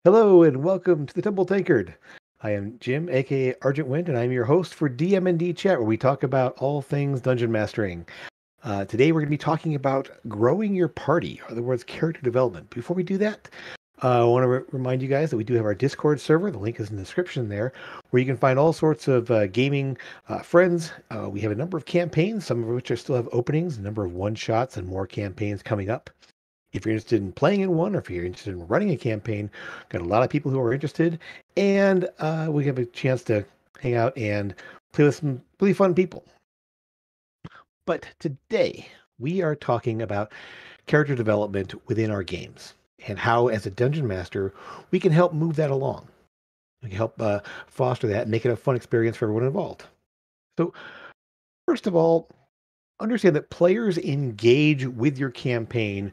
Hello and welcome to the Temple Tankard. I am Jim, aka Argent Wind, and I'm your host for DM&D Chat, where we talk about all things dungeon mastering. Today we're going to be talking about growing your party, or in other words, character development. Before we do that, I want to remind you guys that we do have our Discord server. The link is in the description there, where you can find all sorts of gaming friends. We have a number of campaigns, some of which are still have openings, a number of one-shots, and more campaigns coming up. If you're interested in playing in one, or if you're interested in running a campaign, got a lot of people who are interested, and we have a chance to hang out and play with some really fun people. But today we are talking about character development within our games and how, as a dungeon master, we can help move that along. We can help foster that and make it a fun experience for everyone involved. So, first of all, understand that players engage with your campaign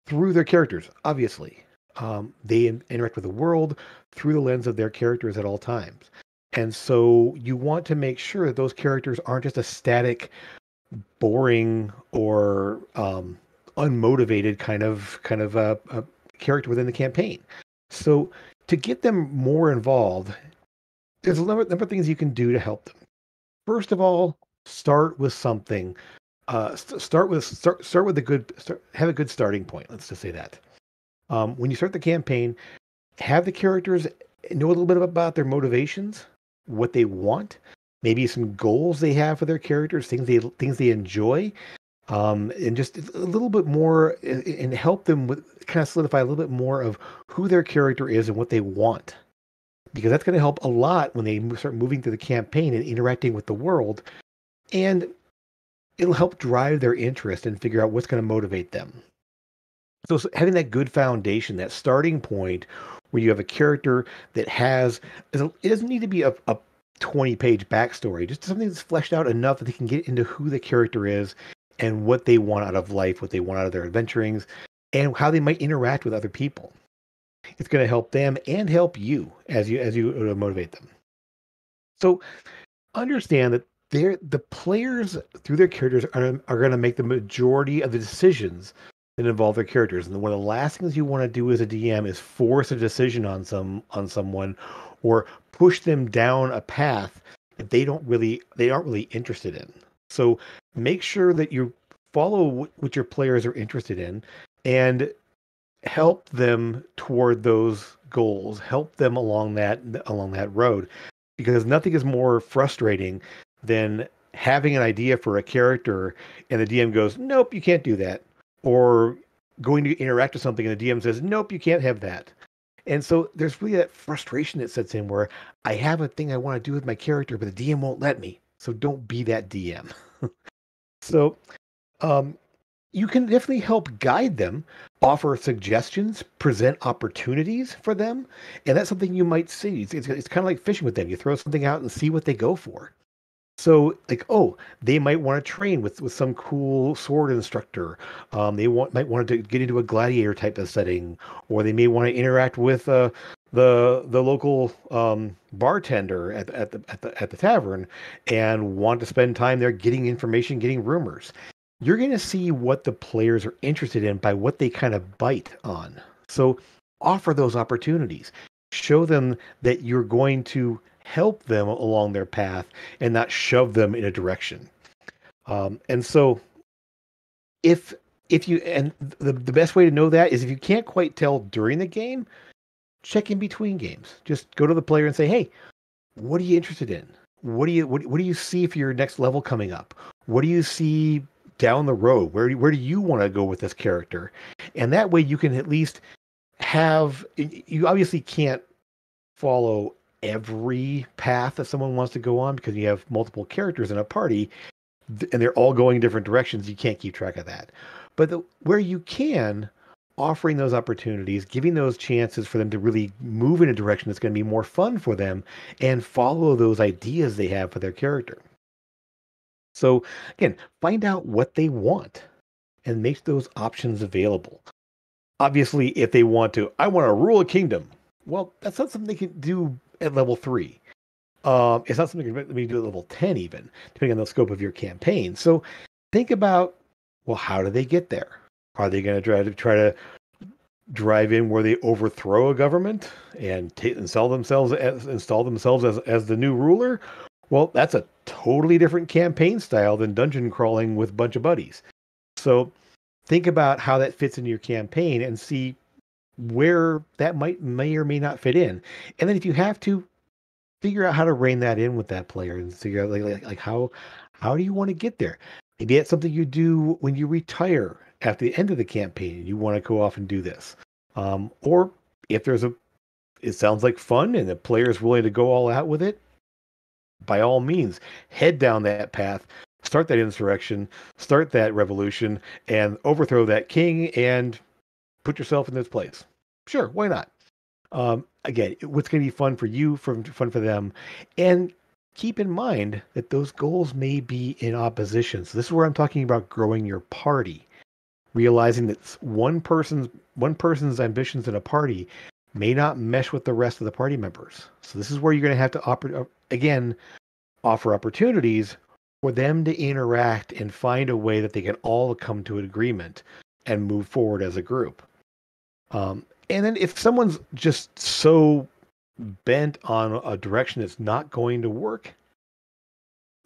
through their characters, obviously. They interact with the world through the lens of their characters at all times. And so you want to make sure that those characters aren't just a static, boring, or unmotivated kind of character within the campaign. So to get them more involved, there's a number of things you can do to help them. First of all, start with something. Start with a have a good starting point. Let's just say that. When you start the campaign, have the characters know a little bit about their motivations, what they want, maybe some goals they have for their characters, things they enjoy, and just a little bit more, and help them with kind of solidify a little bit more of who their character is and what they want, because that's going to help a lot when they start moving through the campaign and interacting with the world, and it'll help drive their interest and figure out what's going to motivate them. So having that good foundation, that starting point where you have a character that it doesn't need to be a 20-page backstory, just something that's fleshed out enough that they can get into who the character is and what they want out of life, what they want out of their adventurings, and how they might interact with other people. It's going to help them and help you as you motivate them. So understand that the players through their characters are going to make the majority of the decisions that involve their characters. And one of the last things you want to do as a DM is force a decision on someone, or push them down a path that they aren't really interested in. So make sure that you follow what your players are interested in and help them toward those goals, help them along that road, because nothing is more frustrating than having an idea for a character and the DM goes, "Nope, you can't do that." Or going to interact with something and the DM says, "Nope, you can't have that." And so there's really that frustration that sets in where I have a thing I want to do with my character, but the DM won't let me. So don't be that DM. So you can definitely help guide them, offer suggestions, present opportunities for them. And that's something you might see. It's kind of like fishing with them. You throw something out and see what they go for. So, like, oh, they might want to train with some cool sword instructor. Might want to get into a gladiator type of setting, or they may want to interact with the local bartender at the tavern, and want to spend time there getting information, getting rumors. You're going to see what the players are interested in by what they kind of bite on. So, offer those opportunities. Show them that you're going to help them along their path and not shove them in a direction. And so if you, and the best way to know that is if you can't quite tell during the game, check in between games. Just go to the player and say, "Hey, what are you interested in? What do you see for your next level coming up? What do you see down the road? Where do you want to go with this character?" And that way you can at least you obviously can't follow every path that someone wants to go on because you have multiple characters in a party and they're all going different directions. You can't keep track of that. But where you can, offering those opportunities, giving those chances for them to really move in a direction that's going to be more fun for them and follow those ideas they have for their character. So again, find out what they want and make those options available. Obviously, if they I want to rule a kingdom. Well, that's not something they can do at level 3. It's not something you can maybe do at level 10 even, depending on the scope of your campaign. So think about, well, how do they get there? Are they going to try to drive in where they overthrow a government and install themselves as the new ruler. Well, that's a totally different campaign style than dungeon crawling with a bunch of buddies. So think about how that fits into your campaign and see where that may or may not fit in. And then if you have to, figure out how to rein that in with that player and figure out like how do you want to get there? Maybe it's something you do when you retire at the end of the campaign and you want to go off and do this. Or if it sounds like fun and the player is willing to go all out with it, by all means, head down that path, start that insurrection, start that revolution, and overthrow that king and put yourself in this place. Sure, why not? Again, what's going to be fun for you, fun for them, and keep in mind that those goals may be in opposition. So this is where I'm talking about growing your party, realizing that one person's ambitions in a party may not mesh with the rest of the party members. So this is where you're going to have to offer opportunities for them to interact and find a way that they can all come to an agreement and move forward as a group. And then if someone's just so bent on a direction that's not going to work,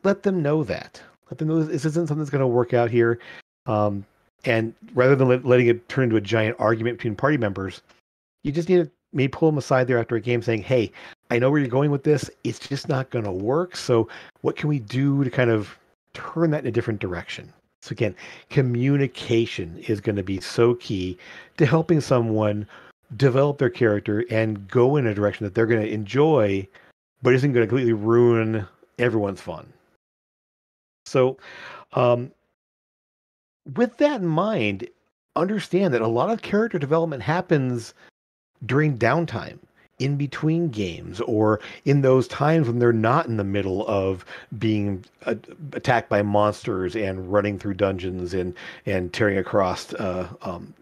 let them know that. Let them know this isn't something that's going to work out here. And rather than letting it turn into a giant argument between party members, you just need to maybe pull them aside there after a game saying, hey, I know where you're going with this. It's just not going to work. So what can we do to kind of turn that in a different direction? So again, communication is going to be so key to helping someone develop their character and go in a direction that they're going to enjoy, but isn't going to completely ruin everyone's fun. So, um, with that in mind, understand that a lot of character development happens during downtime, in between games, or in those times when they're not in the middle of being attacked by monsters and running through dungeons and tearing across,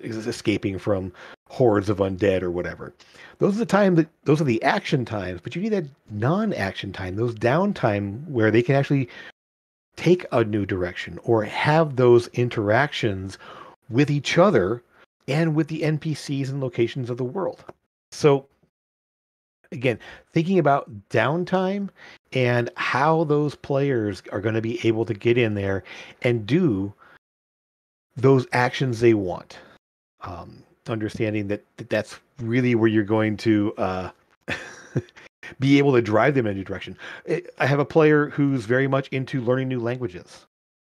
escaping from hordes of undead or whatever. Those are the action times, but you need that non-action time, those downtime where they can actually take a new direction or have those interactions with each other and with the NPCs and locations of the world. So again, thinking about downtime and how those players are going to be able to get in there and do those actions they want. Understanding that's really where you're going to be able to drive them in a new direction. I have a player who's very much into learning new languages.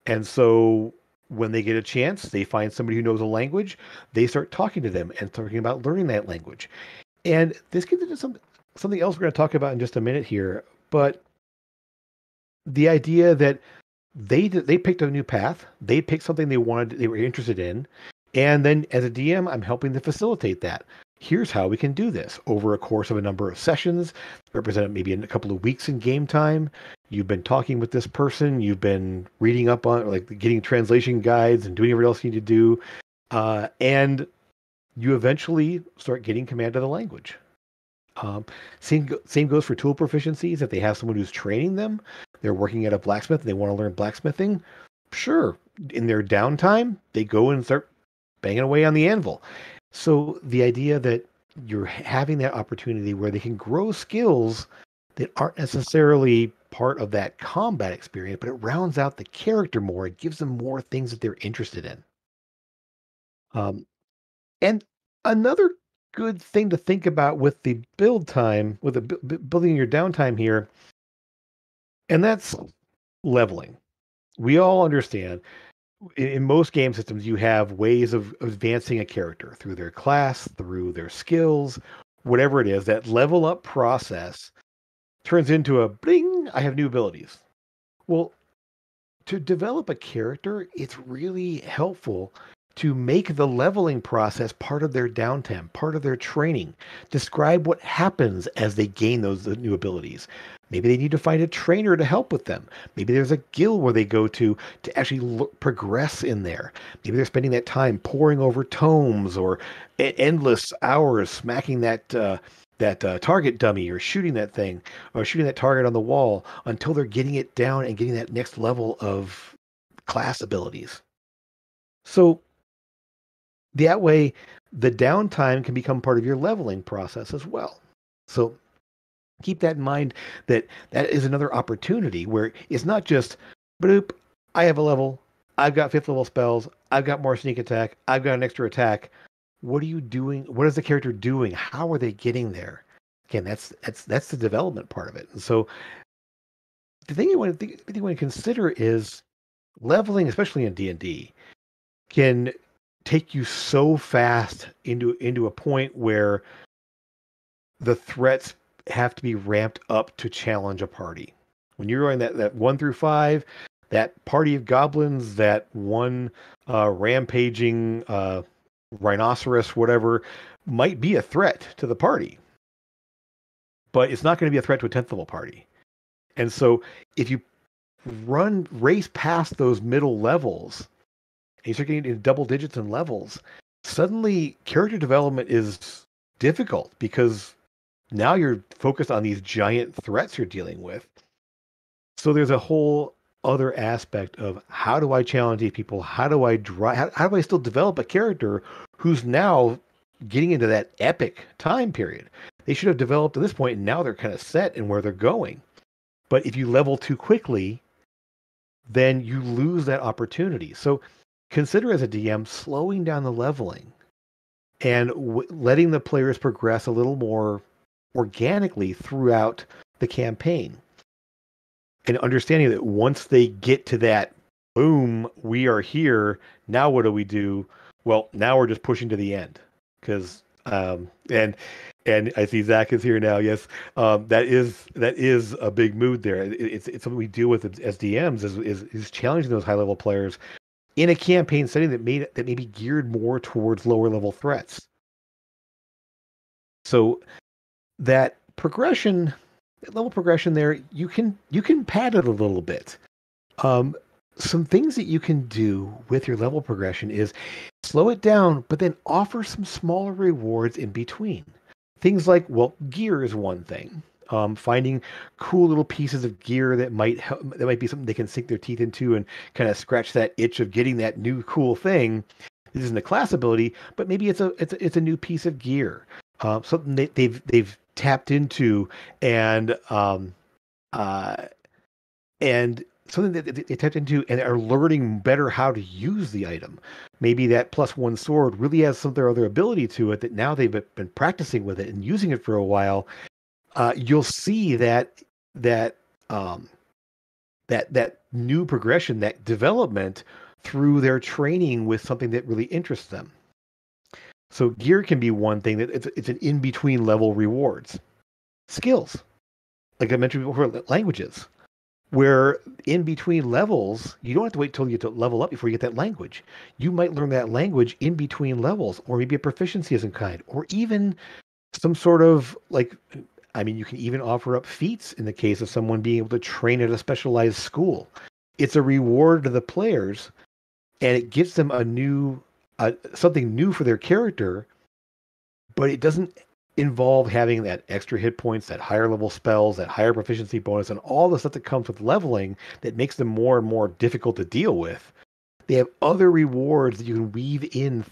And so when they get a chance, they find somebody who knows a language, they start talking to them and talking about learning that language. And this gets into something else we're going to talk about in just a minute here. But the idea that they picked a new path, they picked something they were interested in, and then as a DM, I'm helping to facilitate that. Here's how we can do this over a course of a number of sessions, represented maybe in a couple of weeks in game time. You've been talking with this person, you've been reading up on, like, getting translation guides and doing everything else you need to do, and you eventually start getting command of the language. Same goes for tool proficiencies. If they have someone who's training them, they're working at a blacksmith and they want to learn blacksmithing, sure. In their downtime, they go and start banging away on the anvil. So the idea that you're having that opportunity where they can grow skills that aren't necessarily part of that combat experience, but it rounds out the character more. It gives them more things that they're interested in. Um, and another good thing to think about with the build time, with the building your downtime here, and that's leveling. We all understand in most game systems, you have ways of advancing a character through their class, through their skills, whatever it is. That level up process turns into a bling, I have new abilities. Well, to develop a character, it's really helpful to make the leveling process part of their downtime, part of their training. Describe what happens as they gain those new abilities. Maybe they need to find a trainer to help with them. Maybe there's a guild where they go to actually progress in there. Maybe they're spending that time poring over tomes or endless hours smacking that target dummy or shooting that thing or shooting that target on the wall until they're getting it down and getting that next level of class abilities. So That way, the downtime can become part of your leveling process as well. So keep that in mind that that is another opportunity where it's not just, bloop, I have a level, I've got fifth level spells, I've got more sneak attack, I've got an extra attack. What are you doing? What is the character doing? How are they getting there? Again, that's the development part of it. And so the thing you want to consider is leveling, especially in D&D, can take you so fast into a point where the threats have to be ramped up to challenge a party. When you're going that 1 through 5, that party of goblins, that one rampaging rhinoceros, whatever, might be a threat to the party, but it's not going to be a threat to a 10th level party. And so if you race past those middle levels and you start getting into double digits in levels, suddenly character development is difficult because now you're focused on these giant threats you're dealing with. So there's a whole other aspect of how do I challenge these people? How do I how do I still develop a character who's now getting into that epic time period? They should have developed at this point, and now they're kind of set in where they're going. But if you level too quickly, then you lose that opportunity. So consider as a DM slowing down the leveling and letting the players progress a little more organically throughout the campaign. And understanding that once they get to that, boom, we are here. Now what do we do? Well, now we're just pushing to the end. Because and I see Zach is here now. Yes, that is a big mood there. It's something we deal with as DMs is challenging those high level players in a campaign setting that may be geared more towards lower level threats. So that progression, that level progression there, you can pad it a little bit. Some things that you can do with your level progression is slow it down, but then offer some smaller rewards in between. Things like, well, gear is one thing. Finding cool little pieces of gear that might be something they can sink their teeth into and kind of scratch that itch of getting that new cool thing. This isn't a class ability, but maybe it's a new piece of gear, something they've tapped into, and something that they tapped into and are learning better how to use the item. Maybe that +1 sword really has some other ability to it that now they've been practicing with it and using it for a while. You'll see that new progression, that development through their training with something that really interests them. So gear can be one thing that it's an in-between level rewards. Skills, like I mentioned before, languages, where in between levels, you don't have to wait till you get to level up before you get that language. You might learn that language in between levels, or maybe a proficiency of some kind, or even some sort of you can even offer up feats in the case of someone being able to train at a specialized school. It's a reward to the players, and it gives them something new for their character, but it doesn't involve having that extra hit points, that higher level spells, that higher proficiency bonus, and all the stuff that comes with leveling that makes them more and more difficult to deal with. They have other rewards that you can weave in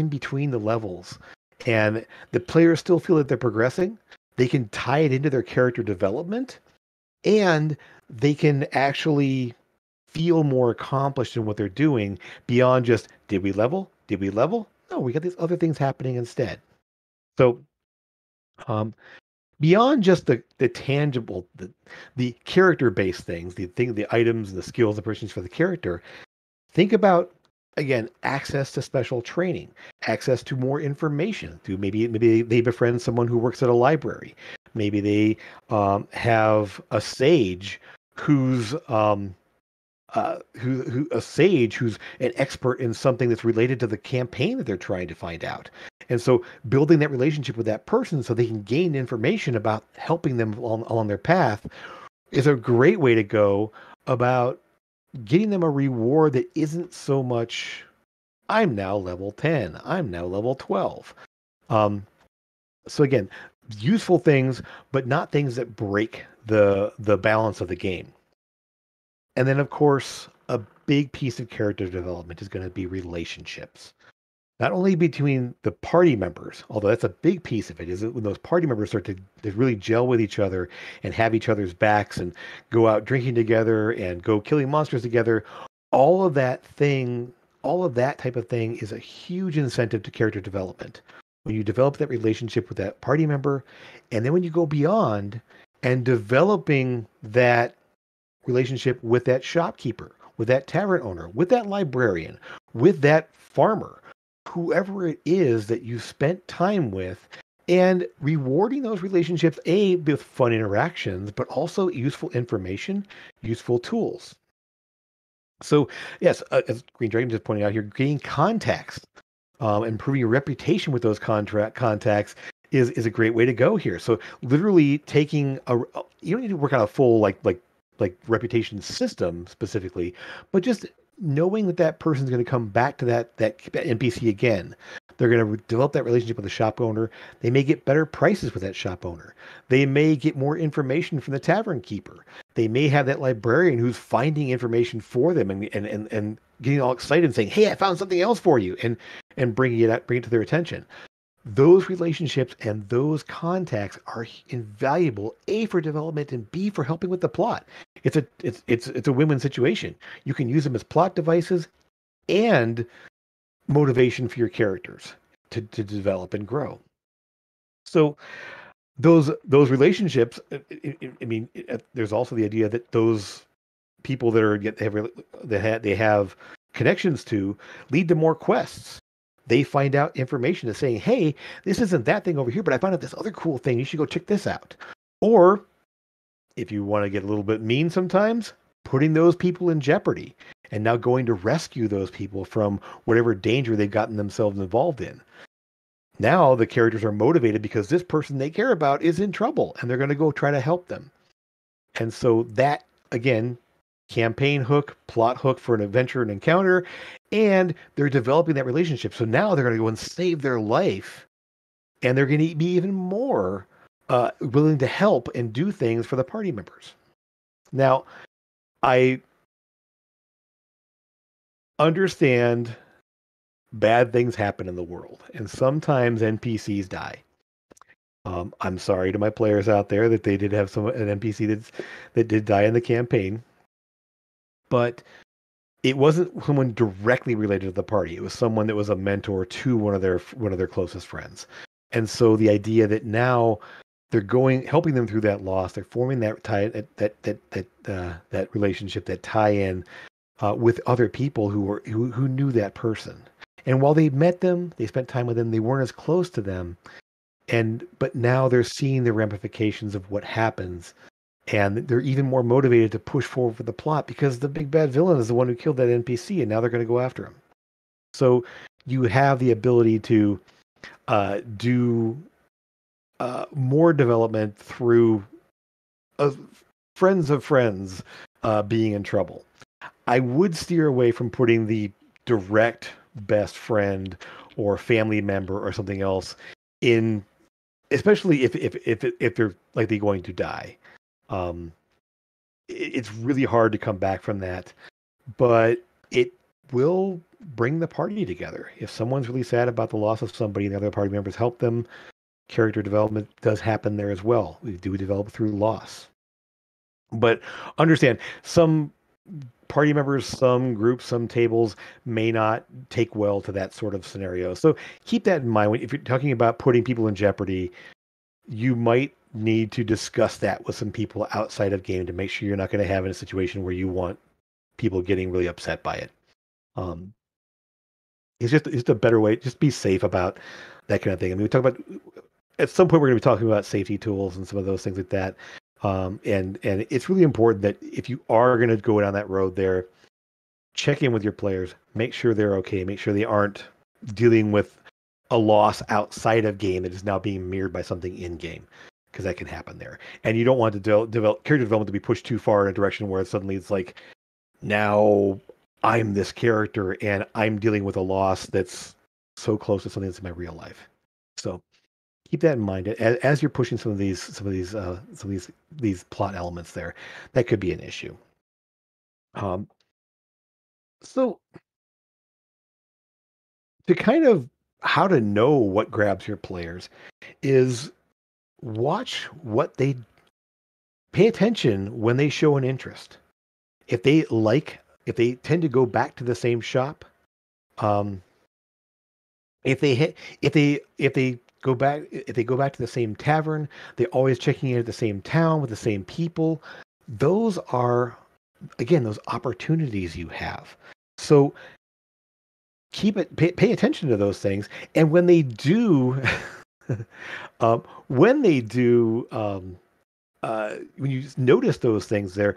between the levels, and the players still feel that they're progressing. They can tie it into their character development, and they can actually feel more accomplished in what they're doing beyond just, did we level? Did we level? No, we got these other things happening instead. So beyond just the tangible, the character-based things, the items, the skills, the proficiencies for the character, think about, again, access to special training, access to more information. Through maybe they befriend someone who works at a library. Maybe they have a sage who's who's an expert in something that's related to the campaign that they're trying to find out. And so building that relationship with that person so they can gain information about helping them along their path is a great way to go about getting them a reward that isn't so much, I'm now level 10, I'm now level 12. So again, useful things, but not things that break the balance of the game. And then, of course, a big piece of character development is going to be relationships. not only between the party members, although that's a big piece of it, is that when those party members start to really gel with each other and have each other's backs and go out drinking together and go killing monsters together, all of that thing, all of that type of thing is a huge incentive to character development. When you develop that relationship with that party member, and then when you go beyond and developing that relationship with that shopkeeper, with that tavern owner, with that librarian, with that farmer, whoever it is that you spent time with, and rewarding those relationships, A, with fun interactions, but also useful information, useful tools. So, yes, as Green Dragon just pointed out here, gaining contacts, improving your reputation with those contract contacts is a great way to go here. So, literally taking you don't need to work on a full like reputation system specifically, but just knowing that that person's going to come back to that NPC again. They're going to develop that relationship with the shop owner. They may get better prices with that shop owner. They may get more information from the tavern keeper. They may have that librarian who's finding information for them and getting all excited and saying, "Hey, I found something else for you," and bring it to their attention. Those relationships and those contacts are invaluable, A, for development, and B, for helping with the plot. It's a win-win situation. You can use them as plot devices and motivation for your characters to develop and grow. So those relationships, I mean, there's also the idea that those people that are they have connections to lead to more quests. They find out information that's saying, "Hey, this isn't that thing over here, but I found out this other cool thing. You should go check this out." Or if you want to get a little bit mean sometimes, putting those people in jeopardy and now going to rescue those people from whatever danger they've gotten themselves involved in. Now the characters are motivated because this person they care about is in trouble and they're going to go try to help them. And so that, again, campaign hook, plot hook for an adventure and encounter, and they're developing that relationship. So now they're going to go and save their life, and they're going to be even more willing to help and do things for the party members. Now, I understand bad things happen in the world, and sometimes NPCs die. I'm sorry to my players out there that they did have an NPC that did die in the campaign, but it wasn't someone directly related to the party. It was someone that was a mentor to one of their closest friends. And so the idea that now they're helping them through that loss, they're forming that that relationship, that tie-in with other people who knew that person. And while they met them, they spent time with them, they weren't as close to them. But now they're seeing the ramifications of what happens, and they're even more motivated to push forward with the plot because the big bad villain is the one who killed that NPC, and now they're going to go after him. So you have the ability to do more development through friends of friends being in trouble. I would steer away from putting the direct best friend or family member or something else in, especially if they're likely going to die. It's really hard to come back from that, but it will bring the party together. If someone's really sad about the loss of somebody and the other party members help them, character development does happen there as well. We do develop through loss. But understand, some party members, some groups, some tables may not take well to that sort of scenario. So keep that in mind. If you're talking about putting people in jeopardy, you might need to discuss that with some people outside of game to make sure you're not going to have in a situation where you want people getting really upset by it. Um, it's just a better way. Just be safe about that kind of thing. I mean, we talk about at some point we're going to be talking about safety tools and some of those things like that. And it's really important that if you are going to go down that road there, check in with your players, make sure they're okay, make sure they aren't dealing with a loss outside of game that is now being mirrored by something in game, because that can happen there. And you don't want to develop character development to be pushed too far in a direction where suddenly it's like, now I'm this character and I'm dealing with a loss that's so close to something that's in my real life. So keep that in mind as you're pushing some of these plot elements there. That could be an issue. Um, so to kind of how to know what grabs your players is watch what they pay attention when they show an interest. If they like, if they tend to go back to the same shop, um, if they hit, if they go back to the same tavern, they're always checking in at the same town with the same people. Those are, again, those opportunities you have. So pay attention to those things. And when they do, when they do, when you notice those things there,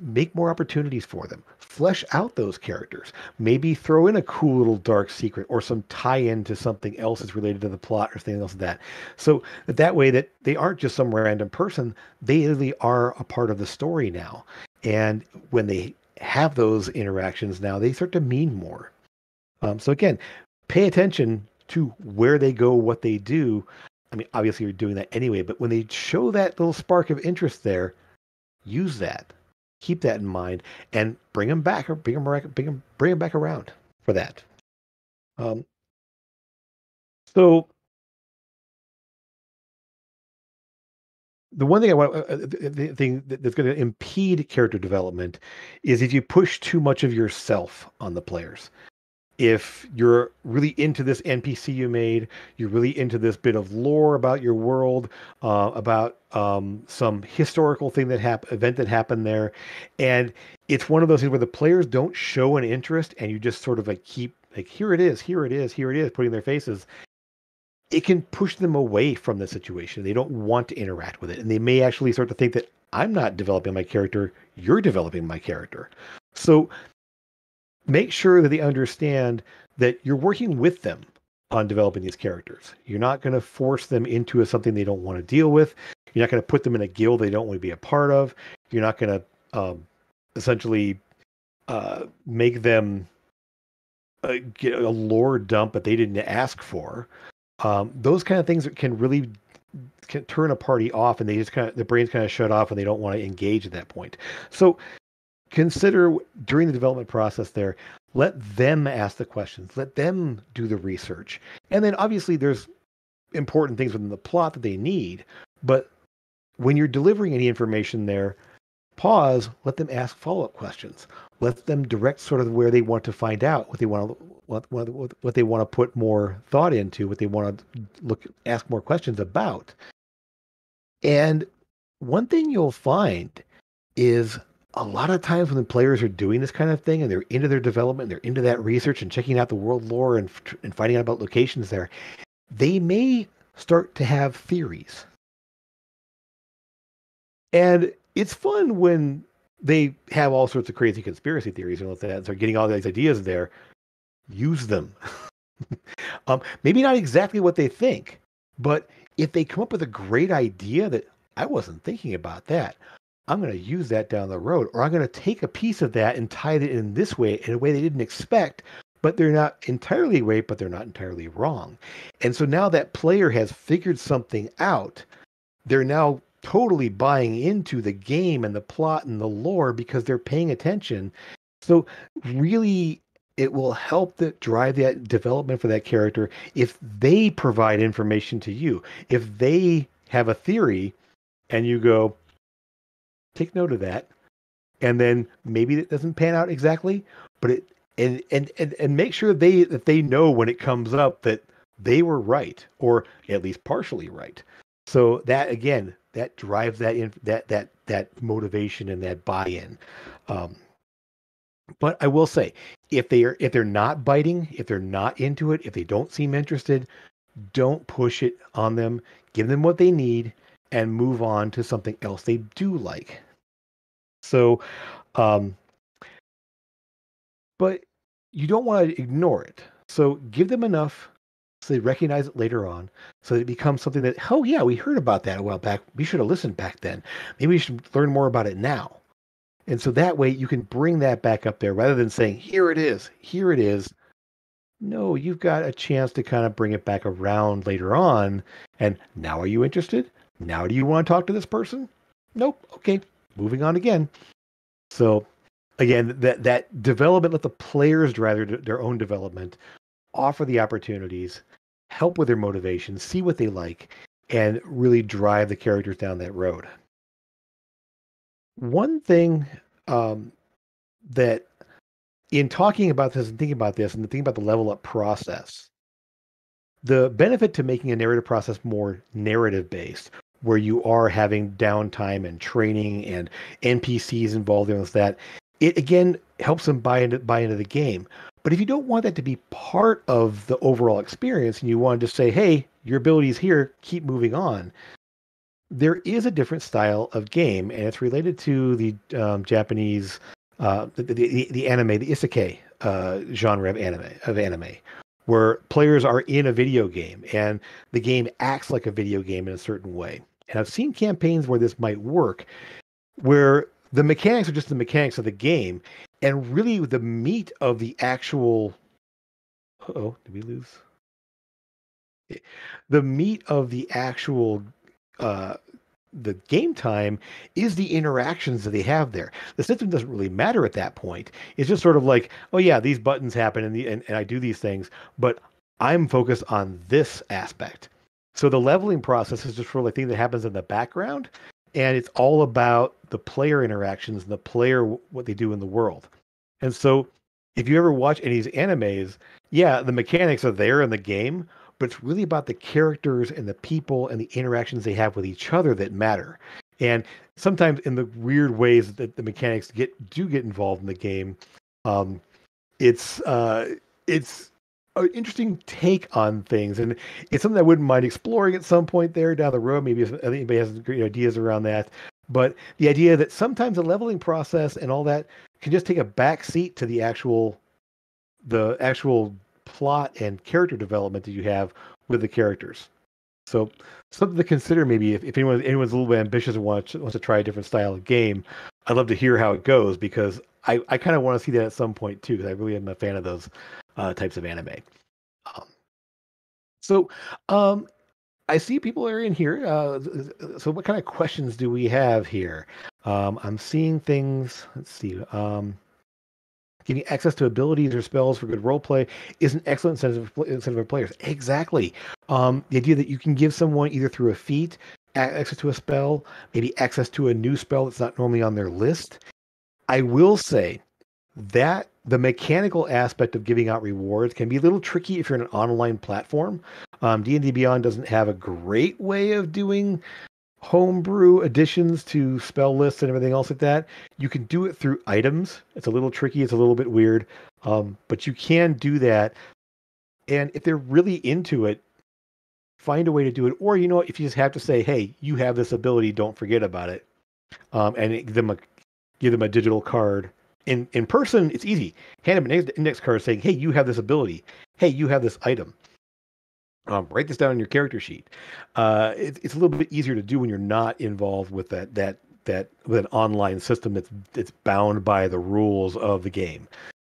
make more opportunities for them. Flesh out those characters. Maybe throw in a cool little dark secret or some tie-in to something else that's related to the plot or something else like that. So that way that they aren't just some random person, they really are a part of the story now. And when they have those interactions now, they start to mean more. So again, pay attention to where they go, what they do. I mean, obviously you're doing that anyway, but when they show that little spark of interest there, use that. Keep that in mind and bring them back or bring them back around for that. Um, so the one thing I want, the thing that's going to impede character development is if you push too much of yourself on the players. If you're really into this NPC you made, you're really into this bit of lore about your world, about some historical thing event that happened there, and it's one of those things where the players don't show an interest, and you just sort of like keep like here it is, here it is, here it is, putting their faces. It can push them away from the situation. They don't want to interact with it, and they may actually start to think that I'm not developing my character, you're developing my character. So make sure that they understand that you're working with them on developing these characters. You're not going to force them into something they don't want to deal with. You're not going to put them in a guild they don't want to be a part of. You're not going to essentially make them get a lore dump that they didn't ask for. Those kind of things can really can turn a party off, and they just kind of their brains kind of shut off, and they don't want to engage at that point. So consider during the development process there, let them ask the questions, let them do the research. And then obviously there's important things within the plot that they need. But when you're delivering any information there, pause, let them ask follow-up questions. Let them direct sort of where they want to find out, what they want to what they want to put more thought into, what they want to ask more questions about. And one thing you'll find is a lot of times when the players are doing this kind of thing and they're into their development, they're into that research and checking out the world lore and finding out about locations there, they may start to have theories. And it's fun when they have all sorts of crazy conspiracy theories and all that, and start getting all these ideas there. Use them. Maybe not exactly what they think, but if they come up with a great idea that I wasn't thinking about that, I'm going to use that down the road, or I'm going to take a piece of that and tie it in this way, in a way they didn't expect, but they're not entirely right, but they're not entirely wrong. And so now that player has figured something out, they're now totally buying into the game and the plot and the lore because they're paying attention. So really, it will help drive that development for that character if they provide information to you. If they have a theory and you go, take note of that, and then maybe it doesn't pan out exactly, but it and make sure that they know when it comes up that they were right, or at least partially right. So that again, that drives that motivation and that buy-in. Um, but I will say, if they're not biting, if they're not into it, if they don't seem interested, don't push it on them. Give them what they need and move on to something else they do like. So, um, but you don't want to ignore it. So give them enough so they recognize it later on, so that it becomes something that, oh yeah, we heard about that a while back. We should have listened back then. Maybe we should learn more about it now. And so that way you can bring that back up there rather than saying, here it is, here it is. No, you've got a chance to kind of bring it back around later on. And now are you interested? Now do you want to talk to this person? Nope. Okay. Moving on again. So again, that development, let the players drive their own development. offer the opportunities, help with their motivation, see what they like, and really drive the characters down that road. One thing um, that in talking about this and thinking about this and thinking about the level up process, the benefit to making a narrative process more narrative based, where you are having downtime and training and NPCs involved in that, it again helps them buy into the game. But if you don't want that to be part of the overall experience and you want to just say, hey, your abilities here, keep moving on, there is a different style of game, and it's related to the Japanese, the anime, the isekai genre of anime, where players are in a video game and the game acts like a video game in a certain way. And I've seen campaigns where this might work, where the mechanics are just the mechanics of the game, and really the meat of the actual. Oh, did we lose? The meat of the actual uh, the game time is the interactions that they have there. The system doesn't really matter at that point. It's just sort of like, oh yeah, these buttons happen and I do these things, but I'm focused on this aspect. So the leveling process is just sort of like thing that happens in the background, and it's all about the player interactions and the player what they do in the world. And so if you ever watch any of these animes, yeah, the mechanics are there in the game, but it's really about the characters and the people and the interactions they have with each other that matter. And sometimes in the weird ways that the mechanics get involved in the game, um, it's an interesting take on things, and it's something I wouldn't mind exploring at some point there down the road. Maybe if anybody has great ideas around that. But the idea that sometimes the leveling process and all that can just take a back seat to the actual plot and character development that you have with the characters. So something to consider maybe if anyone's a little bit ambitious and wants to try a different style of game, I'd love to hear how it goes because I kind of want to see that at some point too because I really am a fan of those types of anime. Um, so um, I see people are in here. So what kind of questions do we have here? I'm seeing things. Let's see. Giving access to abilities or spells for good roleplay is an excellent incentive for players. Exactly. The idea that you can give someone either through a feat, access to a spell, maybe access to a new spell that's not normally on their list. I will say that the mechanical aspect of giving out rewards can be a little tricky if you're in an online platform. D&D Beyond doesn't have a great way of doing homebrew additions to spell lists and everything else like that. You can do it through items. It's a little tricky. It's a little bit weird. But you can do that. And if they're really into it, find a way to do it. Or, if you just have to say, hey, you have this ability, don't forget about it. And give them a digital card. In person, it's easy. Hand them an index card saying, hey, you have this ability. Hey, you have this item. Write this down on your character sheet. It's a little bit easier to do when you're not involved with that with an online system that's bound by the rules of the game.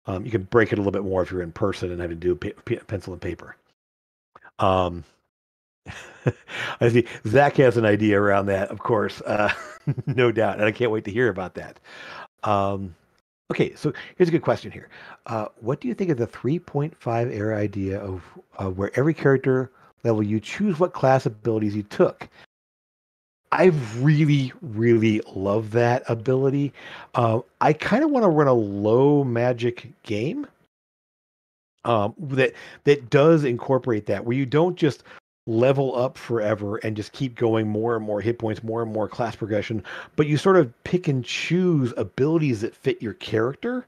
You can break it a little bit more if you're in person and having to do pencil and paper. Um, I see Zach has an idea around that, of course, no doubt, and I can't wait to hear about that. Um, okay, so here's a good question here. What do you think of the 3.5 era idea of where every character level you choose what class abilities you took? I really, really love that ability. I kind of want to run a low magic game that does incorporate that, where you don't just level up forever and just keep going more and more hit points, more and more class progression, but you sort of pick and choose abilities that fit your character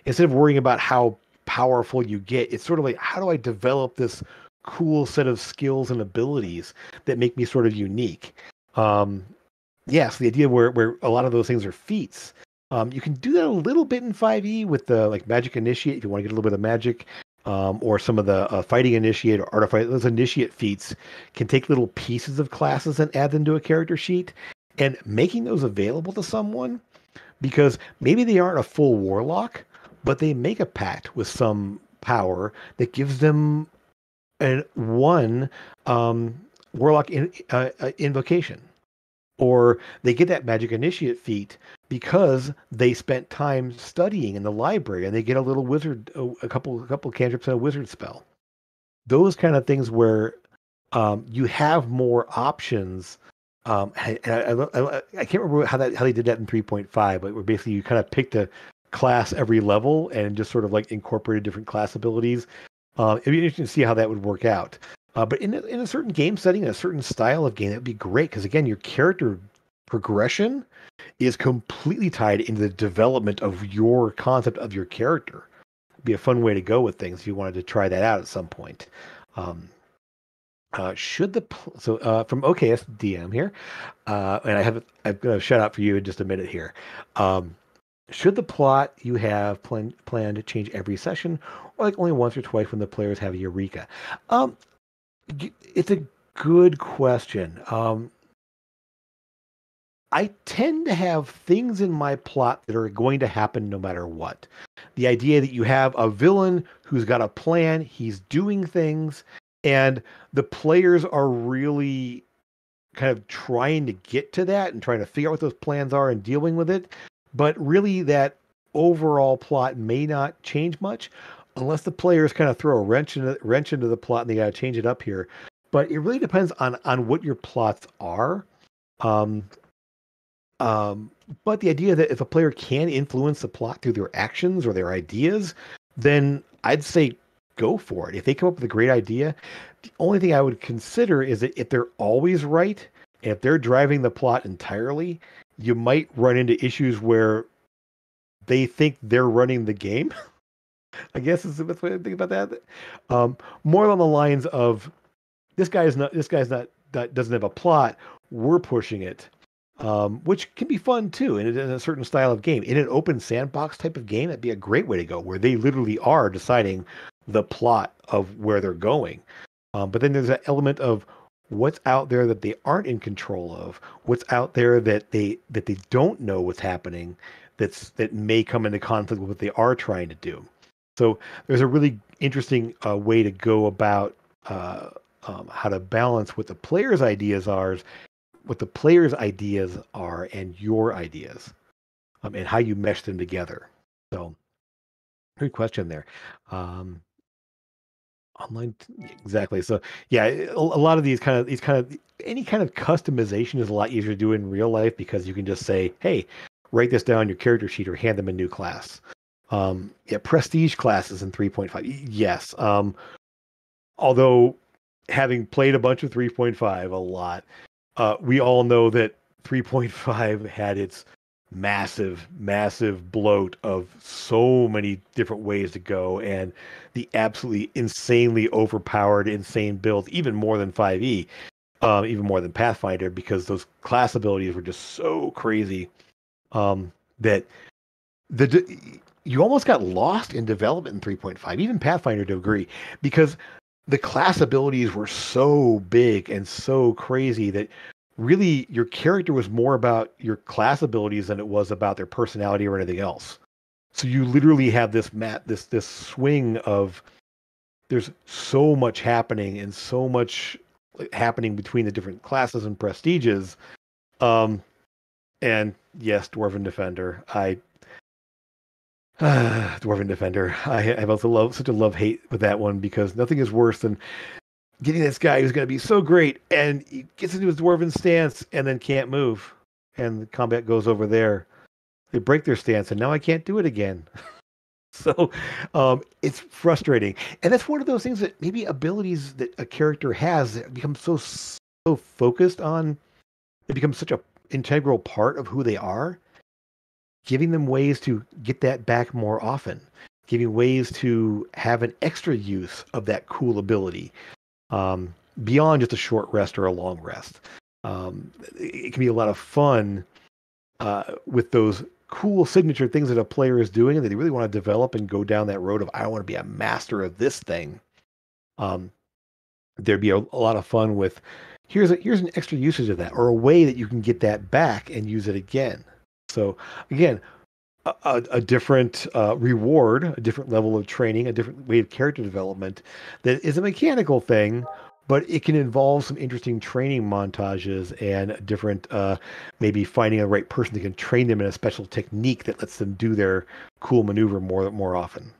instead of worrying about how powerful you get. It's sort of like, how do I develop this cool set of skills and abilities that make me sort of unique? Um, yes, the idea where a lot of those things are feats. You can do that a little bit in 5e with the like magic initiate if you want to get a little bit of magic, or some of the fighting initiate or artifice. Those initiate feats can take little pieces of classes and add them to a character sheet, and making those available to someone because maybe they aren't a full warlock, but they make a pact with some power that gives them an one warlock invocation, or they get that magic initiate feat because they spent time studying in the library and they get a little wizard, a couple cantrips and a wizard spell. those kind of things where you have more options. I can't remember how they did that in 3.5, but where basically you kind of picked a class every level and just sort of like incorporated different class abilities. It'd be interesting to see how that would work out. But in a certain game setting, a certain style of game, that'd be great because again, your character progression is completely tied into the development of your concept of your character. It'd be a fun way to go with things if you wanted to try that out at some point. Um, should the from OKS DM here, and I'm going to shout out for you in just a minute here. Should the plot you have planned to change every session, or like only once or twice when the players have a eureka? Um, it's a good question. I tend to have things in my plot that are going to happen no matter what. The idea that you have a villain who's got a plan, he's doing things, and the players are really kind of trying to get to that and trying to figure out what those plans are and dealing with it. But really, that overall plot may not change much unless the players kind of throw a wrench into the plot and they got to change it up here. But it really depends on what your plots are. Um, um, but the idea that if a player can influence the plot through their actions or their ideas, then I'd say go for it. If they come up with a great idea, the only thing I would consider is that if they're always right, and if they're driving the plot entirely, you might run into issues where they think they're running the game. I guess is the best way to think about that. More on the lines of this guy's not that doesn't have a plot. We're pushing it, which can be fun too in a certain style of game. In an open sandbox type of game, that'd be a great way to go, where they literally are deciding the plot of where they're going. But then there's that element of what's out there that they aren't in control of, what's out there that they don't know what's happening, that may come into conflict with what they are trying to do. So there's a really interesting way to go about how to balance what the players' ideas are, and your ideas, and how you mesh them together. So, good question there. Um, Online, exactly. So, yeah, a lot of any kind of customization is a lot easier to do in real life because you can just say, "Hey, write this down on your character sheet," or hand them a new class. Yeah, prestige classes in 3.5. Yes. Although having played a bunch of 3.5 a lot, we all know that 3.5 had its massive bloat of so many different ways to go and the absolutely insanely overpowered, insane builds, even more than 5e, even more than Pathfinder, because those class abilities were just so crazy that you almost got lost in development in 3.5, even Pathfinder to agree, because the class abilities were so big and so crazy that really your character was more about your class abilities than it was about their personality or anything else. So you literally have this swing of there's so much happening and so much happening between the different classes and prestiges. And yes, Dwarven Defender. Dwarven Defender. I have also such a love hate with that one because nothing is worse than getting this guy who's going to be so great and he gets into his dwarven stance and then can't move, and the combat goes over there. They break their stance and now I can't do it again. So it's frustrating, and that's one of those things that maybe abilities that a character has that become so focused on, it becomes such a integral part of who they are, giving them ways to get that back more often, giving ways to have an extra use of that cool ability, beyond just a short rest or a long rest. It can be a lot of fun with those cool signature things that a player is doing and that they really want to develop and go down that road of, I want to be a master of this thing. There'd be a lot of fun with, here's an extra usage of that, or a way that you can get that back and use it again. So again, a different reward, a different level of training, a different way of character development that is a mechanical thing, but it can involve some interesting training montages and different, maybe finding a right person that can train them in a special technique that lets them do their cool maneuver more often.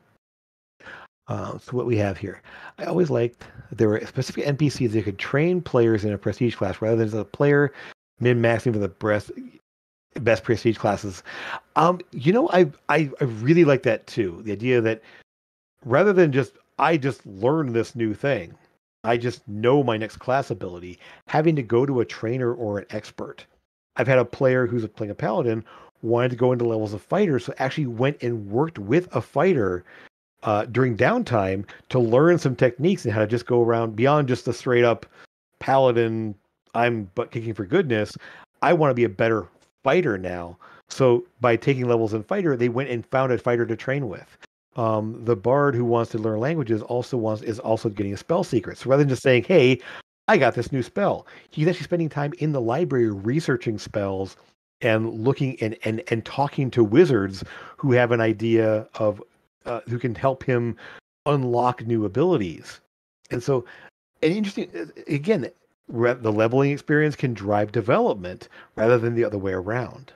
So what we have here, I always liked there were specific NPCs that could train players in a prestige class rather than as a player min-maxing for the best prestige classes. I really like that too. The idea that rather than just I just learned this new thing, I just know my next class ability, having to go to a trainer or an expert. I've had a player who's playing a paladin wanted to go into levels of fighter, so actually went and worked with a fighter during downtime to learn some techniques and how to just go around beyond just the straight up paladin. I'm butt kicking for goodness. I want to be a better fighter now. So by taking levels in fighter, they went and found a fighter to train with. The bard who wants to learn languages is also getting a spell secret. So rather than just saying, "Hey, I got this new spell," he's actually spending time in the library researching spells and looking and talking to wizards who have an idea of who can help him unlock new abilities. And so, an interesting again, the leveling experience can drive development rather than the other way around.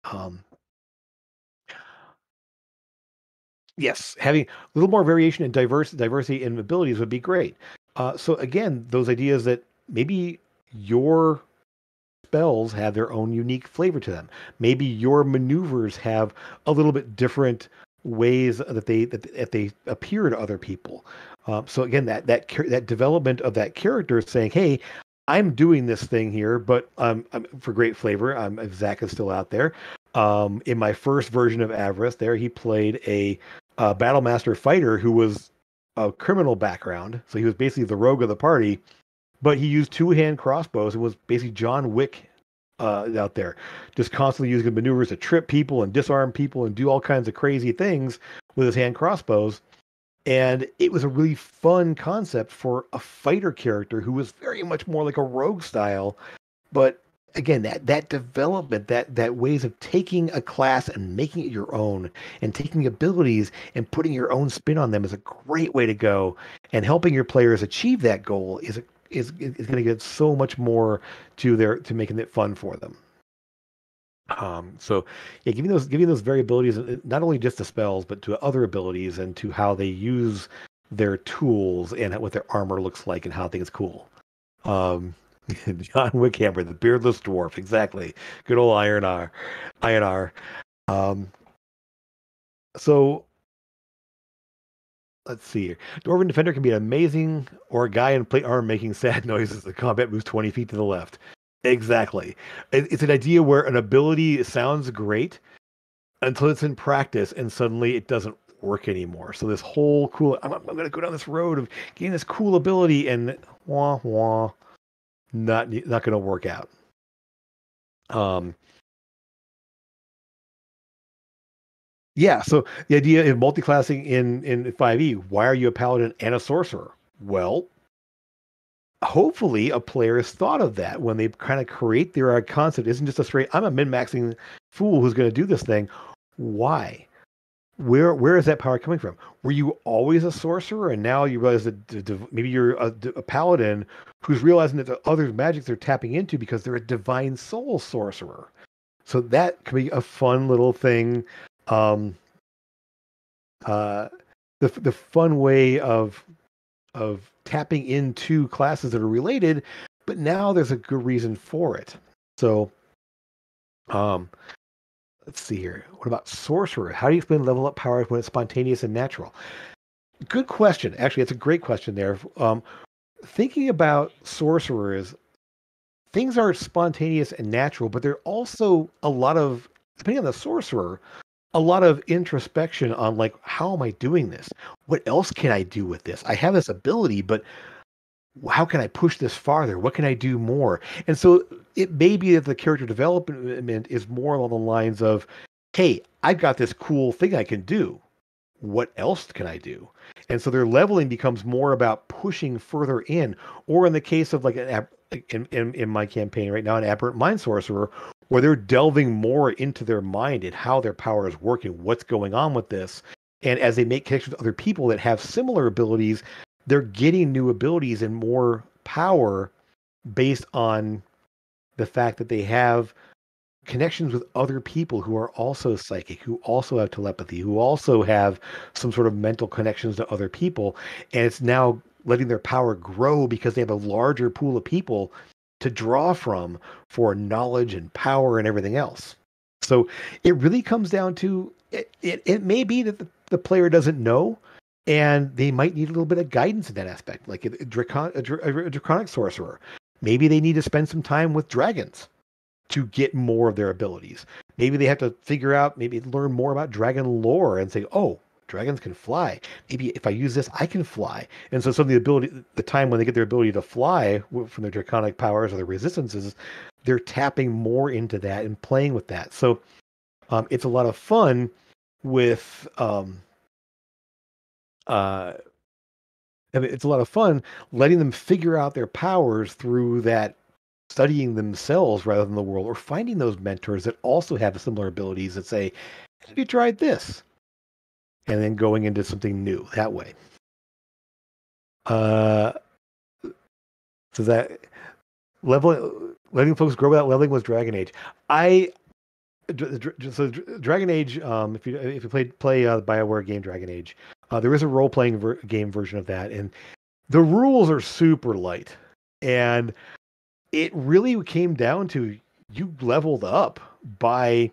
Um, yes, having a little more variation and diversity in abilities would be great. So again, those ideas that maybe your spells have their own unique flavor to them. Maybe your maneuvers have a little bit different ways that they appear to other people. So again, that development of that character saying, "Hey, I'm doing this thing here, but for great flavor, Zach is still out there." In my first version of Avarice, there he played a battle master fighter who was a criminal background, so he was basically the rogue of the party, but he used two-hand crossbows and was basically John Wick out there, just constantly using maneuvers to trip people and disarm people and do all kinds of crazy things with his hand crossbows. And it was a really fun concept for a fighter character who was very much more like a rogue style. But again, that development, that ways of taking a class and making it your own, and taking abilities and putting your own spin on them is a great way to go. And helping your players achieve that goal is going to get so much more to making it fun for them. So yeah, giving those variabilities not only just to spells but to other abilities and to how they use their tools and what their armor looks like and how things cool. Um, John Wickhammer, the beardless dwarf, exactly. Good old Iron R, Iron R. Um, so let's see here. Dwarven Defender can be amazing, or a guy in plate armor making sad noises. The combat moves 20 feet to the left. Exactly. It's an idea where an ability sounds great until it's in practice, and suddenly it doesn't work anymore. So this whole cool, I'm going to go down this road of getting this cool ability, and wah wah, not going to work out. Um, yeah. So the idea of multi-classing in 5e, why are you a paladin and a sorcerer? Well, hopefully a player has thought of that when they kind of create their concept. Isn't just a straight, I'm a min-maxing fool who's going to do this thing. Why? Where is that power coming from? Were you always a sorcerer, and now you realize that maybe you're a paladin who's realizing that the other magics they're tapping into because they're a divine soul sorcerer. So that could be a fun little thing. Um, uh, the fun way of tapping into classes that are related, but now there's a good reason for it. So, um, let's see here. What about sorcerer? How do you explain level up power when it's spontaneous and natural? Good question. Actually, it's a great question there. Thinking about sorcerers, things are spontaneous and natural, but there are also a lot of, depending on the sorcerer, a lot of introspection on like, how am I doing this? What else can I do with this? I have this ability, but how can I push this farther? What can I do more? And so it may be that the character development is more along the lines of, hey, I've got this cool thing I can do. What else can I do? And so their leveling becomes more about pushing further in, or in the case of like in my campaign right now, an aberrant mind sorcerer, where they're delving more into their mind and how their power is working, what's going on with this. And as they make connections with other people that have similar abilities, they're getting new abilities and more power based on the fact that they have connections with other people who are also psychic, who also have telepathy, who also have some sort of mental connections to other people. And it's now letting their power grow because they have a larger pool of people to draw from for knowledge and power and everything else. So it really comes down to it may be that the player doesn't know, and they might need a little bit of guidance in that aspect, like a draconic sorcerer. Maybe they need to spend some time with dragons to get more of their abilities. Maybe they have to figure out, maybe learn more about dragon lore and say, oh, dragons can fly. Maybe if I use this, I can fly. And so some of the ability, the time when they get their ability to fly from their draconic powers or their resistances, they're tapping more into that and playing with that. So it's a lot of fun with uh, I mean, it's a lot of fun letting them figure out their powers through that studying themselves rather than the world, or finding those mentors that also have similar abilities that say, have you tried this? And then going into something new that way. Uh, so that letting folks grow without leveling was Dragon Age. I so Dragon Age. If you play the Bioware game Dragon Age, there is a role playing game version of that, and the rules are super light, and it really came down to you leveled up by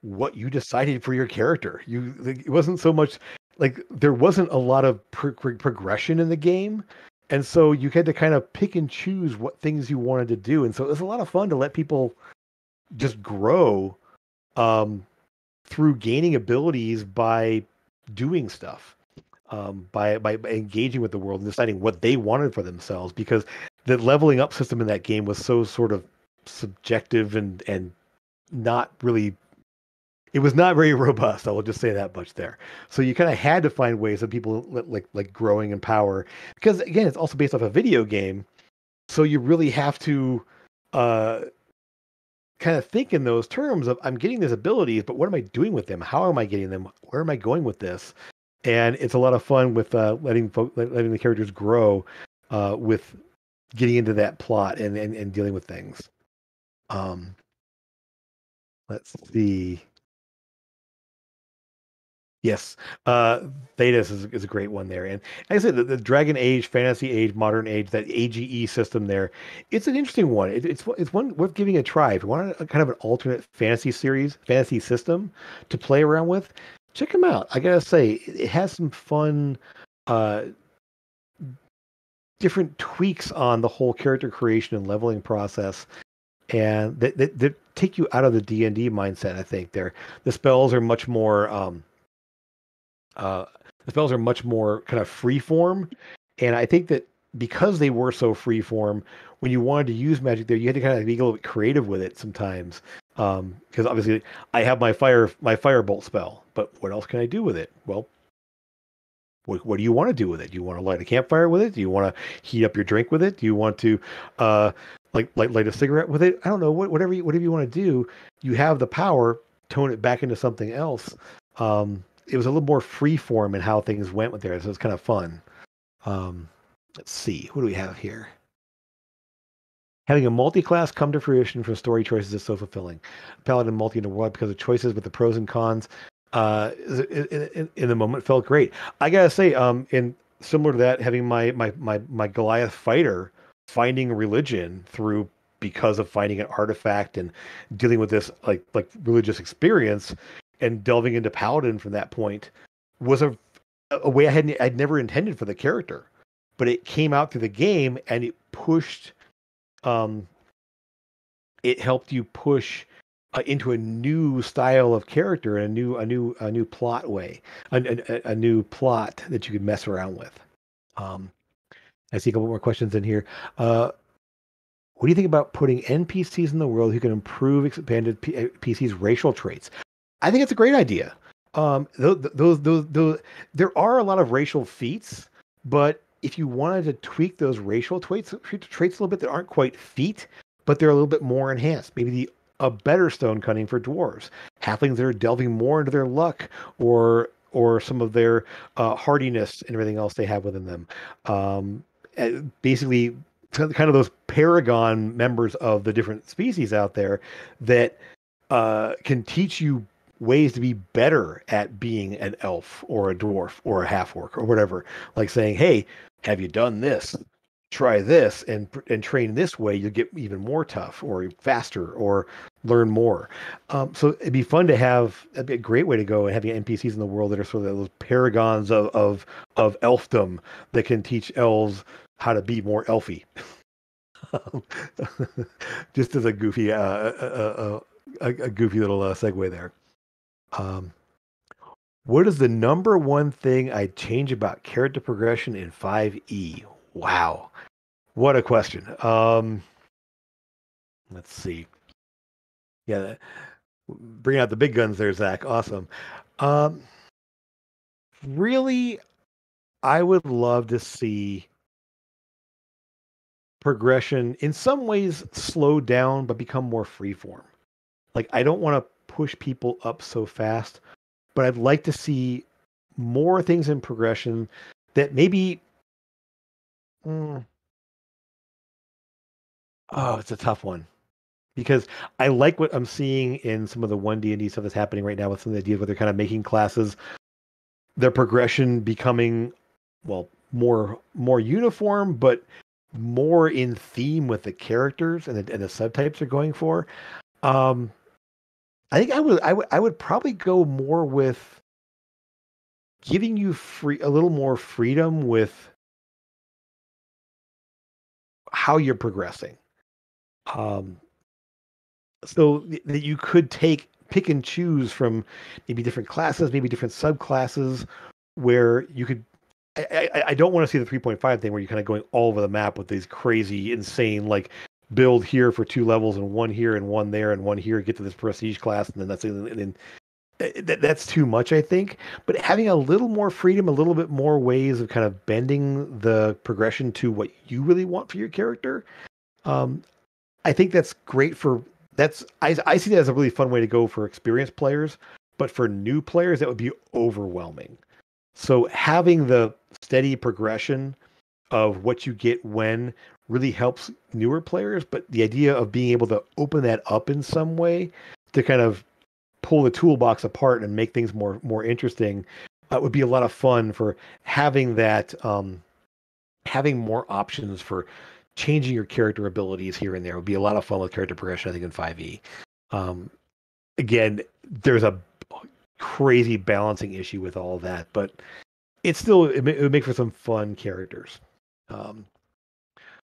what you decided for your character. It wasn't so much like there wasn't a lot of progression in the game. And so you had to kind of pick and choose what things you wanted to do. And so it was a lot of fun to let people just grow um, through gaining abilities by doing stuff, by engaging with the world and deciding what they wanted for themselves. Because the leveling up system in that game was so sort of subjective and not really, it was not very robust. I will just say that much there. So you kind of had to find ways of people like growing in power, because again, it's also based off a video game. So you really have to uh, kind of think in those terms of, I'm getting these abilities, but what am I doing with them? How am I getting them? Where am I going with this? And it's a lot of fun with letting the characters grow with getting into that plot and dealing with things. Um, let's see. Yes, Thetis is a great one there, and like I said, the Dragon Age, Fantasy Age, Modern Age, that AGE system there, it's an interesting one. It's one worth giving a try. If you want a kind of an alternate fantasy system to play around with, check them out. I gotta say, it has some fun, uh, different tweaks on the whole character creation and leveling process, and that take you out of the D&D mindset. I think the spells are much more. Uh, the spells are much more kind of free form, and I think that because they were so free form, when you wanted to use magic there, you had to kind of be a little bit creative with it sometimes. Because obviously, I have my firebolt spell, but what else can I do with it? Well, what do you want to do with it? Do you want to light a campfire with it? Do you want to heat up your drink with it? Do you want to uh, light a cigarette with it? I don't know. Whatever you want to do, you have the power. Tone it back into something else. It was a little more free form in how things went with there, so it's kind of fun. Let's see, what do we have here? Having a multi-class come to fruition from story choices is so fulfilling. Paladin multi in the world because of choices with the pros and cons. In the moment felt great. I gotta say, in similar to that, having my Goliath fighter finding religion through because of finding an artifact and dealing with this like religious experience and delving into Paladin from that point was a way I'd never intended for the character, but it came out through the game and it pushed. Um, it helped you push into a new style of character and a new plot way, a new plot that you could mess around with. Um, I see a couple more questions in here. What do you think about putting NPCs in the world who can improve expanded PC's racial traits? I think it's a great idea. Those, there are a lot of racial feats, but if you wanted to tweak those racial traits a little bit that aren't quite feat, but they're a little bit more enhanced, maybe a better stone cutting for dwarves, halflings that are delving more into their luck or some of their hardiness and everything else they have within them. Basically, kind of those paragon members of the different species out there that can teach you ways to be better at being an elf or a dwarf or a half orc or whatever. Like saying, "Hey, have you done this? Try this and train this way. You'll get even more tough or faster or learn more." So it'd be fun to have. That'd be a great way to go, and having NPCs in the world that are sort of those paragons of elfdom that can teach elves how to be more elfy. Just as a goofy a goofy little segue there. Um, what is the number one thing I'd change about character progression in 5e? Wow, what a question. Let's see. Yeah, bring out the big guns there, Zach. Awesome. Um, really, I would love to see progression in some ways slow down but become more freeform. Like I don't want to push people up so fast, but I'd like to see more things in progression that maybe. mm, oh, it's a tough one because I like what I'm seeing in some of the one D and D stuff that's happening right now with some of the ideas where they're kind of making classes, their progression becoming well more uniform, but more in theme with the characters and the subtypes are going for. Um, I think I would probably go more with giving you a little more freedom with how you're progressing. Um, so that you could pick and choose from maybe different classes, maybe different subclasses, where you could. I don't want to see the 3.5 thing where you're kind of going all over the map with these crazy, insane like build here for 2 levels and one here and one there and one here, get to this prestige class, and then that's it, and then that's too much, I think. But having a little more freedom, a little bit more ways of kind of bending the progression to what you really want for your character, um, I think that's great for that's I see that as a really fun way to go for experienced players, but for new players that would be overwhelming. So having the steady progression of what you get when really helps newer players, but the idea of being able to open that up in some way to kind of pull the toolbox apart and make things more interesting would be a lot of fun for having that having more options for changing your character abilities here and there would be a lot of fun with character progression, I think, in 5e. Um, Again, there's a crazy balancing issue with all of that, but it would make for some fun characters. Um,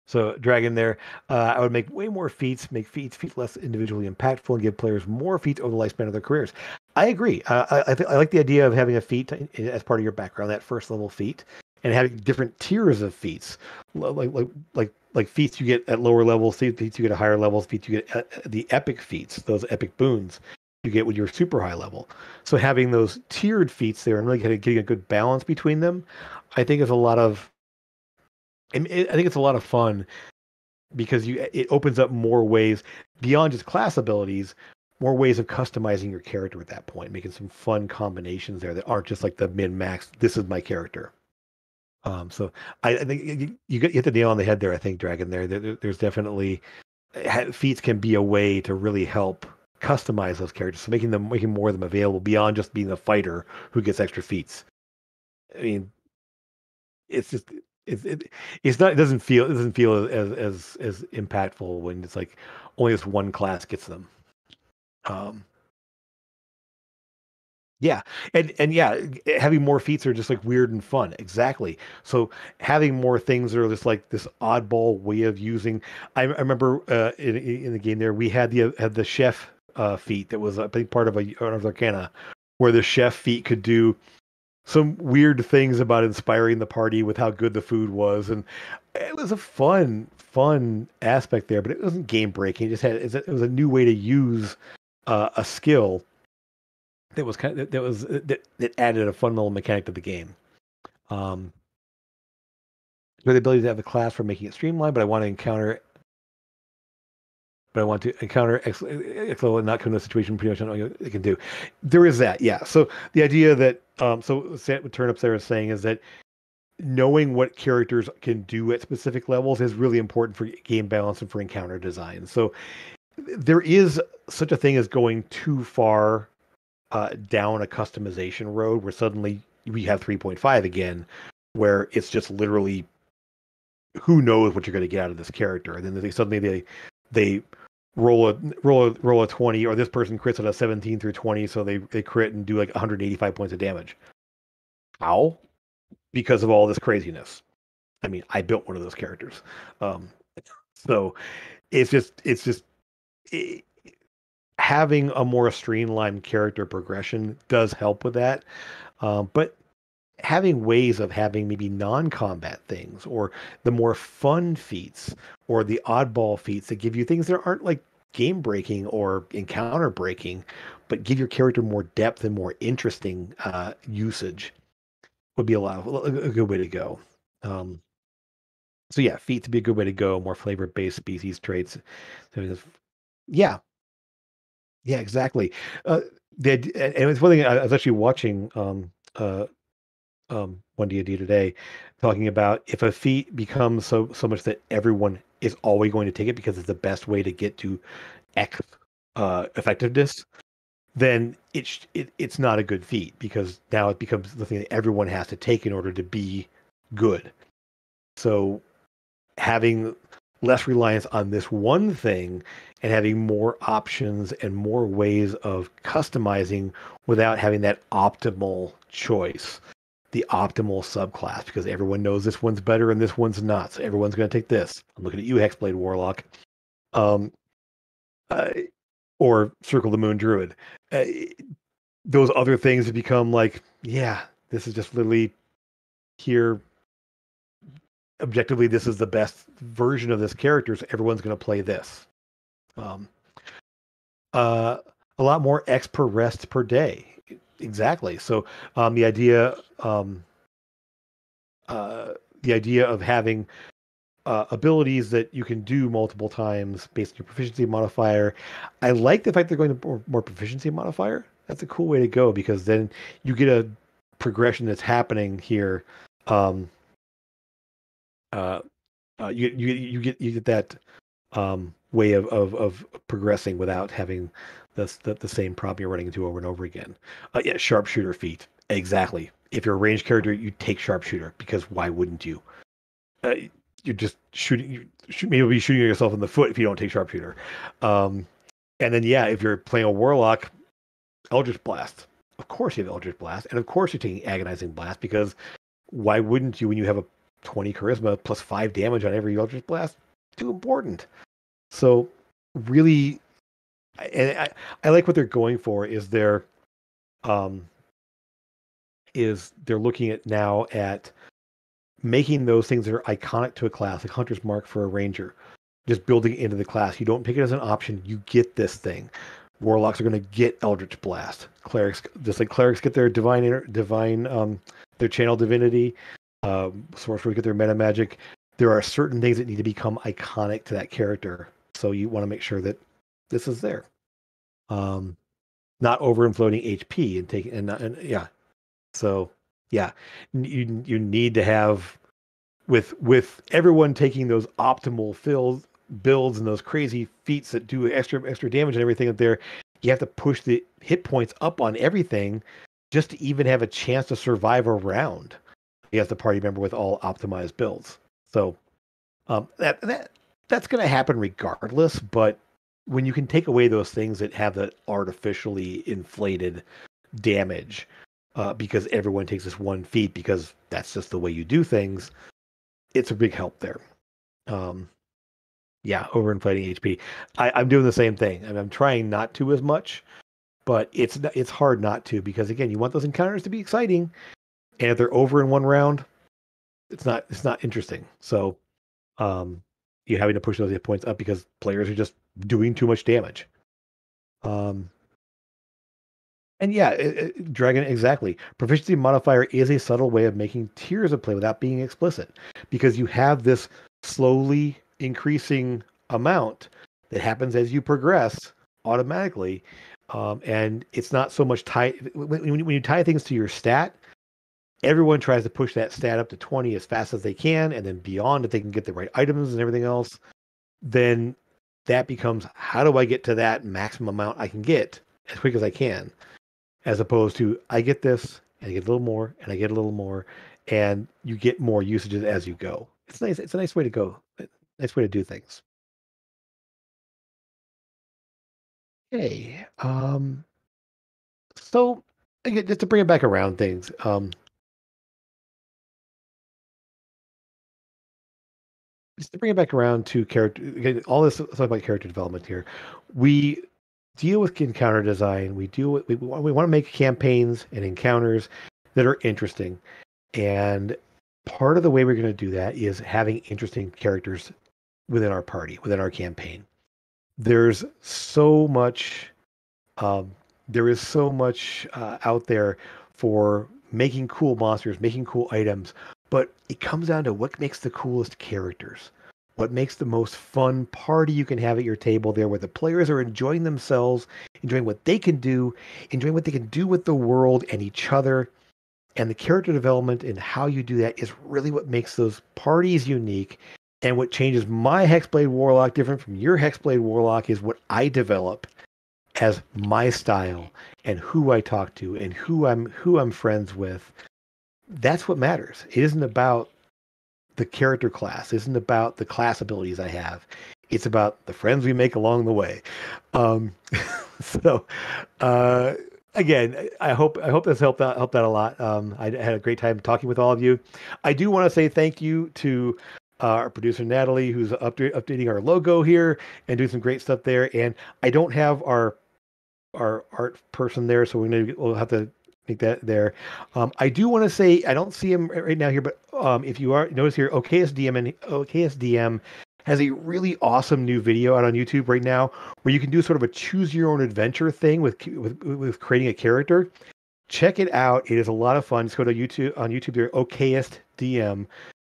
so Dragon there, I would make way more feats, make feats less individually impactful, and give players more feats over the lifespan of their careers. I agree. I like the idea of having a feat as part of your background, that first level feat, and having different tiers of feats, like feats you get at lower levels, feats you get at higher levels, feats you get at the epic feats, those epic boons you get with your super high level. So having those tiered feats there and really kind of getting a good balance between them, I think is a lot of I think it's a lot of fun because it opens up more ways beyond just class abilities, more ways of customizing your character at that point, making some fun combinations there that aren't just like the min max. This is my character. So I think you hit the nail on the head there. I think Dragon there's definitely feats can be a way to really help customize those characters, so making more of them available beyond just being a fighter who gets extra feats. I mean, it's just it's not it doesn't feel as impactful when it's like only this one class gets them. Um, yeah, and yeah, having more feats are just like weird and fun. Exactly. So having more things that are just like this oddball way of using. I remember in the game there we had the chef feat that was I think part of of Arcana, where the chef feat could do some weird things about inspiring the party with how good the food was, and it was a fun aspect there. But it wasn't game breaking. It was a new way to use a skill that was that added a fun little mechanic to the game. Um, the ability to have the class for making it streamlined, but I want to encounter Exlo and not come to a situation pretty much on all it can do. There is that, yeah. So the idea that so what Turnips there is saying is that knowing what characters can do at specific levels is really important for game balance and for encounter design. So there is such a thing as going too far down a customization road where suddenly we have 3.5 again, where it's just literally who knows what you're going to get out of this character, and then they roll a 20, or this person crits at a 17 through 20, so they crit and do like 185 points of damage. How? Because of all this craziness. I mean, I built one of those characters, um, so it's just it, having a more streamlined character progression does help with that. But having ways of having maybe non-combat things or the more fun feats or the oddball feats that give you things that aren't like game breaking or encounter breaking, but give your character more depth and more interesting usage would be a good way to go. Um, so yeah, feats would be a good way to go. More flavor-based species traits. So yeah, yeah, exactly. Uh, and it's one thing I was actually watching one D&D today, talking about if a feat becomes so much that everyone is always going to take it because it's the best way to get to X effectiveness, then it's not a good feat because now it becomes the thing that everyone has to take in order to be good. So having less reliance on this one thing and having more options and more ways of customizing without having that optimal choice, the optimal subclass, because everyone knows this one's better and this one's not. So everyone's going to take this. I'm looking at you, Hexblade Warlock, um, uh, or Circle the Moon Druid. Uh, those other things have become like, yeah, this is just literally here. Objectively, this is the best version of this character, so everyone's going to play this. Um, uh, a lot more X per rest per day. Exactly. So the um, uh, idea of having abilities that you can do multiple times based on your proficiency modifier. I like the fact they're going to more proficiency modifier. That's a cool way to go because then you get a progression that's happening here. Um, uh, you get that way of progressing without having the same problem you're running into over and over again. Yeah, sharpshooter feat. Exactly. If you're a ranged character, you take sharpshooter because why wouldn't you? Uh, you're just shooting. Maybe you'll be shooting yourself in the foot if you don't take sharpshooter. Um, and then yeah, if you're playing a warlock, Eldritch Blast. Of course you have Eldritch Blast, and of course you're taking Agonizing Blast because why wouldn't you when you have a 20 charisma plus 5 damage on every Eldritch Blast? Too important. So really, and I like what they're going for um is they're looking at now at making those things that are iconic to a class, like Hunter's Mark for a Ranger, just building it into the class. You don't pick it as an option. You get this thing. Warlocks are going to get Eldritch Blast. Clerics, just like clerics get their their channel divinity. Sorcerers get their meta magic. There are certain things that need to become iconic to that character. So you want to make sure that this is there. Um, Not overinflating HP and taking and yeah. So yeah, you need to have with everyone taking those optimal builds and those crazy feats that do extra damage and everything up there. You have to push the hit points up on everything just to even have a chance to survive a round against the party member with all optimized builds. So that's going to happen regardless. But when you can take away those things that have that artificially inflated damage, because everyone takes this one feat because that's just the way you do things, it's a big help there. Um, yeah, overinflating HP. I'm doing the same thing. I'm trying not to as much, but it's hard not to because again, you want those encounters to be exciting, and if they're over in one round, it's not interesting. So you're having to push those hit points up because players are just doing too much damage. Um, and yeah, Dragon, exactly. Proficiency modifier is a subtle way of making tiers of play without being explicit because you have this slowly increasing amount that happens as you progress automatically. And it's not so much tied when you tie things to your stat, everyone tries to push that stat up to 20 as fast as they can, and then beyond if they can get the right items and everything else, then that becomes, how do I get to that maximum amount I can get as quick as I can? As opposed to, I get this, and I get a little more, and I get a little more, and you get more usages as you go. It's nice. It's a nice way to go. Nice way to do things. Hey, so again, just to bring it back around things, just to bring it back around to character, again, all this stuff about character development here. We deal with encounter design. We deal with, we want to make campaigns and encounters that are interesting. And part of the way we're going to do that is having interesting characters within our party, within our campaign. There's so much, um, there is so much out there for making cool monsters, making cool items, but it comes down to what makes the coolest characters. What makes the most fun party you can have at your table there, where the players are enjoying themselves, enjoying what they can do, enjoying what they can do with the world and each other. And the character development and how you do that is really what makes those parties unique. And what changes my Hexblade Warlock different from your Hexblade Warlock is what I develop as my style and who I talk to and who I'm friends with. That's what matters. It isn't about the character class. It isn't about the class abilities I have. It's about the friends we make along the way. Um, so uh, again, I hope this helped out a lot. I had a great time talking with all of you. I do want to say thank you to our producer Natalie, who's updating our logo here and doing some great stuff there. And I don't have our art person there, so we'll have to make that there. I do want to say I don't see him right now here, but if you are notice here, OKSDM has a really awesome new video out on YouTube right now where you can do sort of a choose your own adventure thing with creating a character. Check it out. It is a lot of fun. Just go to YouTube on YouTube there, OKSDM,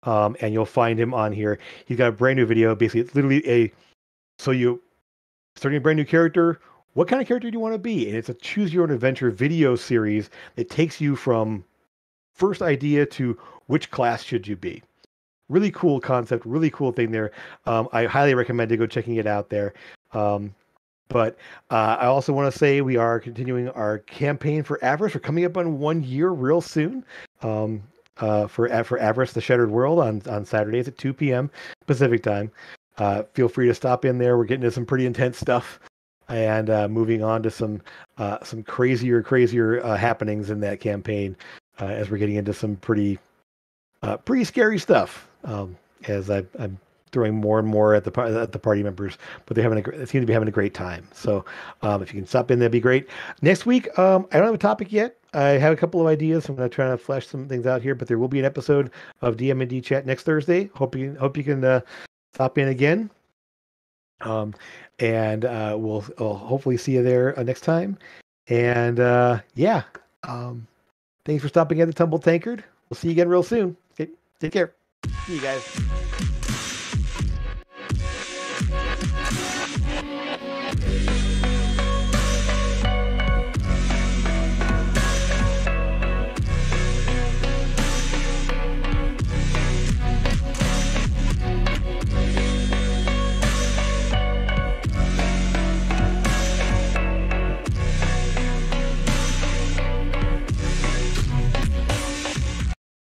and you'll find him on here. He's got a brand new video. Basically, it's literally so you starting a brand new character. What kind of character do you want to be? And it's a choose your own adventure video series that takes you from first idea to which class should you be. Really cool concept, really cool thing there. I highly recommend to go checking it out there. But I also want to say we are continuing our campaign for Avarice. We're coming up on 1 year real soon. For Avarice, the Shattered World on Saturdays at 2 p.m. Pacific time. Feel free to stop in there. We're getting into some pretty intense stuff, and moving on to some crazier happenings in that campaign as we're getting into some pretty scary stuff. As I'm throwing more and more at the party members, but they seem to be having a great time. So if you can stop in, that'd be great. Next week, I don't have a topic yet. I have a couple of ideas. I'm going to try to flesh some things out here, but there will be an episode of DM&D Chat next Thursday. Hope you can stop in again. And we'll hopefully see you there next time. And yeah, thanks for stopping at the Tumble Tankard. We'll see you again real soon. Okay, take care. See you guys.